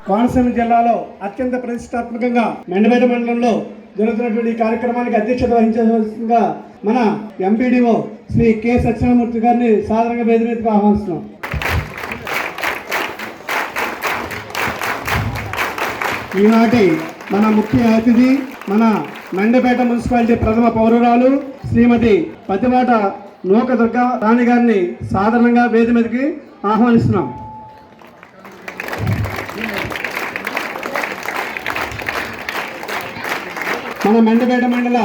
కోనసీమ జిల్లాలో అత్యంత ప్రతిష్టాత్మకంగా మెండపేట మండలంలో జరుగుతున్నటువంటి ఈ కార్యక్రమానికి అధ్యక్షత వహించవలసిందిగా మన ఎంపీడీఓ శ్రీ కె సత్యనారాయణమూర్తి గారిని సాధారణంగా వేదిక మీదకు ఆహ్వానిస్తున్నాం. ఈనాటి మన ముఖ్య అతిథి మన మెండపేట మున్సిపాలిటీ ప్రథమ పౌరురాలు శ్రీమతి పతిమాట నూక దుర్గా రాణి గారిని సాధారణంగా వేదిక మీదకి ఆహ్వానిస్తున్నాం. మన మెండపేట మండల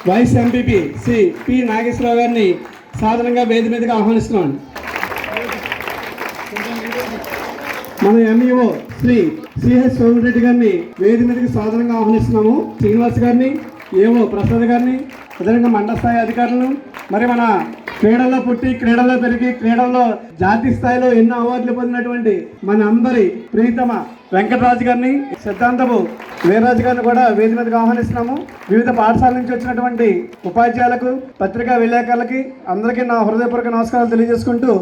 vice MPP Shri P Nageswararao గారిని సాధారణంగా వేదిక మీదకి ఆహ్వానిస్తున్నాం. మన ఎంఈఓ శ్రీ సిహెచ్ సోమిరెడ్డి గారిని వేదిక మీదకి సాధారణంగా ఆహ్వానిస్తున్నాము. శ్రీనివాస్ గారిని, ఏఓ ప్రసాద్ గారిని, అదేవిధంగా మండల స్థాయి అధికారులను, మరి మన క్రీడల్లో పుట్టి క్రీడల్లో పెరిగి క్రీడల్లో జాతీయ స్థాయిలో ఎన్నో అవార్డులు పొందినటువంటి మన అందరి ప్రియతమ వెంకటరాజు గారిని, సిద్ధాంతపు వీర్రాజు గారిని కూడా వేదిక మీదకి ఆహ్వానిస్తున్నాము. వివిధ పాఠశాల నుంచి వచ్చినటువంటి ఉపాధ్యాయులకు, పత్రికా విలేకరులకి అందరికీ నా హృదయపూర్వక నమస్కారాలు తెలియజేసుకుంటూ,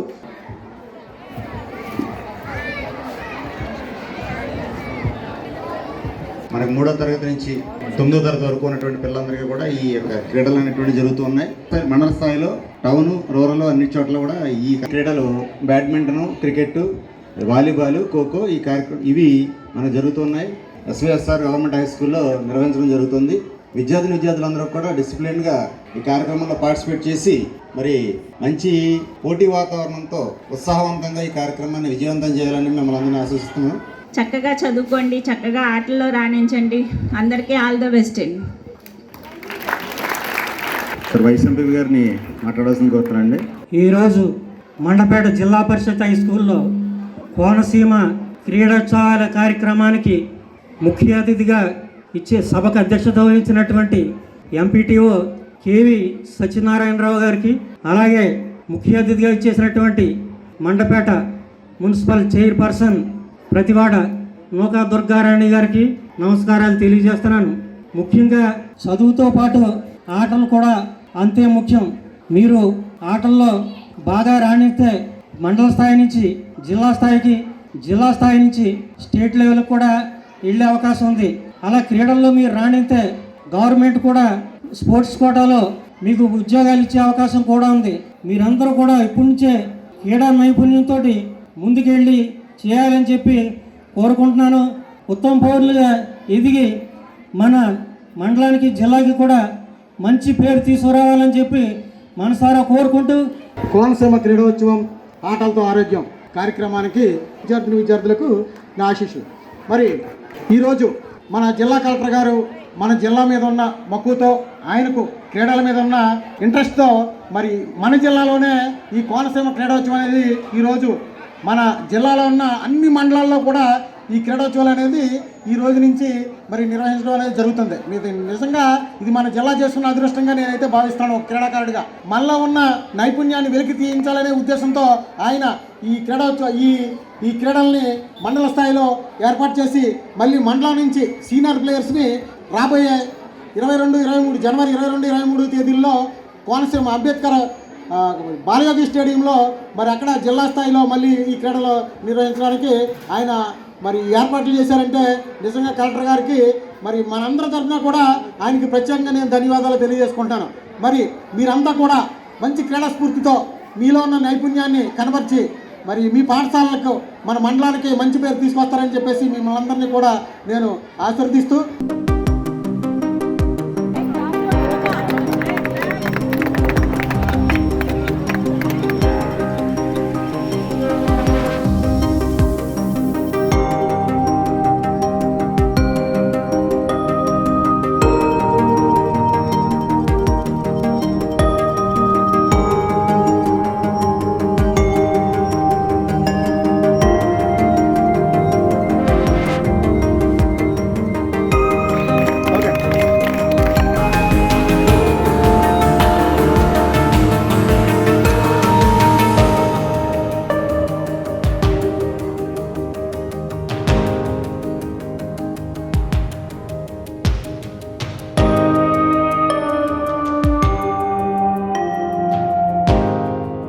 మనకు 3వ తరగతి నుంచి 9వ తరగతి వరకు ఉన్నటువంటి పిల్లలందరికీ కూడా ఈ యొక్క క్రీడలు అనేటువంటి జరుగుతూ ఉన్నాయి. మండల స్థాయిలో, టౌన్, రూరల్ అన్ని చోట్ల కూడా ఈ క్రీడలు బ్యాడ్మింటను, క్రికెట్, వాలీబాల్, ఖోఖో ఈ కార్యక్రమం ఇవి మనకు జరుగుతున్నాయి. ఎస్విఎస్ఆర్ గవర్నమెంట్ హై స్కూల్లో నిర్వహించడం జరుగుతుంది. విద్యార్థులందరూ కూడా డిసిప్లిన్గా ఈ కార్యక్రమంలో పార్టిసిపేట్ చేసి మరి మంచి పోటీ వాతావరణంతో ఉత్సాహవంతంగా ఈ కార్యక్రమాన్ని విజయవంతం చేయాలని మిమ్మల్ని అందరినీ ఆశిస్తున్నాం. చక్కగా చదువుకోండి, చక్కగా ఆటల్లో రాణించండి. అందరికీ ఆల్ ద బెస్ట్ అండి. వైస్ ఎంపీ గారిని మాట్లాడాల్సింది కోరుతున్నాండి. ఈరోజు మండపేట జిల్లా పరిషత్ హై స్కూల్లో కోనసీమ క్రీడోత్సవాల కార్యక్రమానికి ముఖ్య అతిథిగా ఇచ్చే సభకు అధ్యక్షత వహించినటువంటి ఎంపీటీఓ కేవి సత్యనారాయణరావు గారికి, అలాగే ముఖ్య అతిథిగా ఇచ్చేసినటువంటి మండపేట మున్సిపల్ చైర్పర్సన్ ప్రతివాడ నూకా దుర్గారాణి గారికి నమస్కారాలు తెలియజేస్తున్నాను. ముఖ్యంగా చదువుతో పాటు ఆటలు కూడా అంతే ముఖ్యం. మీరు ఆటల్లో బాగా రాణిస్తే మండల స్థాయి నుంచి జిల్లా స్థాయికి, జిల్లా స్థాయి నుంచి స్టేట్ లెవెల్కి కూడా వెళ్ళే అవకాశం ఉంది. అలా క్రీడల్లో మీరు రాణిస్తే గవర్నమెంట్ కూడా స్పోర్ట్స్ కోటాలో మీకు ఉద్యోగాలు ఇచ్చే అవకాశం కూడా ఉంది. మీరందరూ కూడా ఇప్పటి నుంచే క్రీడా నైపుణ్యంతో ముందుకెళ్ళి చేయాలని చెప్పి కోరుకుంటున్నాను. ఉత్తమ పౌరులుగా ఎదిగి మన మండలానికి, జిల్లాకి కూడా మంచి పేరు తీసుకురావాలని చెప్పి మనసారా కోరుకుంటూ, కోనసీమ క్రీడోత్సవం ఆటలతో ఆరోగ్యం కార్యక్రమానికి విద్యార్థులకు నా ఆశీస్సు. మరి ఈరోజు మన జిల్లా కలెక్టర్ గారు మన జిల్లా మీద ఉన్న మక్కువతో, ఆయనకు క్రీడల మీద ఉన్న ఇంట్రెస్ట్తో మరి మన జిల్లాలోనే ఈ కోనసీమ క్రీడోత్సవం అనేది ఈరోజు మన జిల్లాలో ఉన్న అన్ని మండలాల్లో కూడా ఈ క్రీడోత్సవాలు అనేది ఈ రోజు నుంచి మరి నిర్వహించడం అనేది జరుగుతుంది. నిజంగా ఇది మన జిల్లా చేస్తున్న అదృష్టంగా నేనైతే భావిస్తాను. క్రీడాకారుడిగా మనలో ఉన్న నైపుణ్యాన్ని వెలికి తీయించాలనే ఉద్దేశంతో ఆయన ఈ ఈ క్రీడల్ని మండల స్థాయిలో ఏర్పాటు చేసి మళ్ళీ మండలం నుంచి సీనియర్ ప్లేయర్స్ని రాబోయే 22-23 జనవరి 22-23 తేదీల్లో కోనసీమ అంబేద్కర్ బాలయోగి స్టేడియంలో మరి అక్కడ జిల్లా స్థాయిలో మళ్ళీ ఈ క్రీడలు నిర్వహించడానికి ఆయన మరి ఏర్పాట్లు చేశారంటే నిజంగా కలెక్టర్ గారికి మరి మనందరి తరఫున కూడా ఆయనకి ప్రత్యేకంగా నేను ధన్యవాదాలు తెలియజేసుకుంటాను. మరి మీరంతా కూడా మంచి క్రీడా స్ఫూర్తితో మీలో ఉన్న నైపుణ్యాన్ని కనబర్చి మరి మీ పాఠశాలలకు, మన మండలానికి మంచి పేరు తీసుకొస్తారని చెప్పేసి మిమ్మల్ని అందరినీ కూడా నేను ఆశీర్వదిస్తూ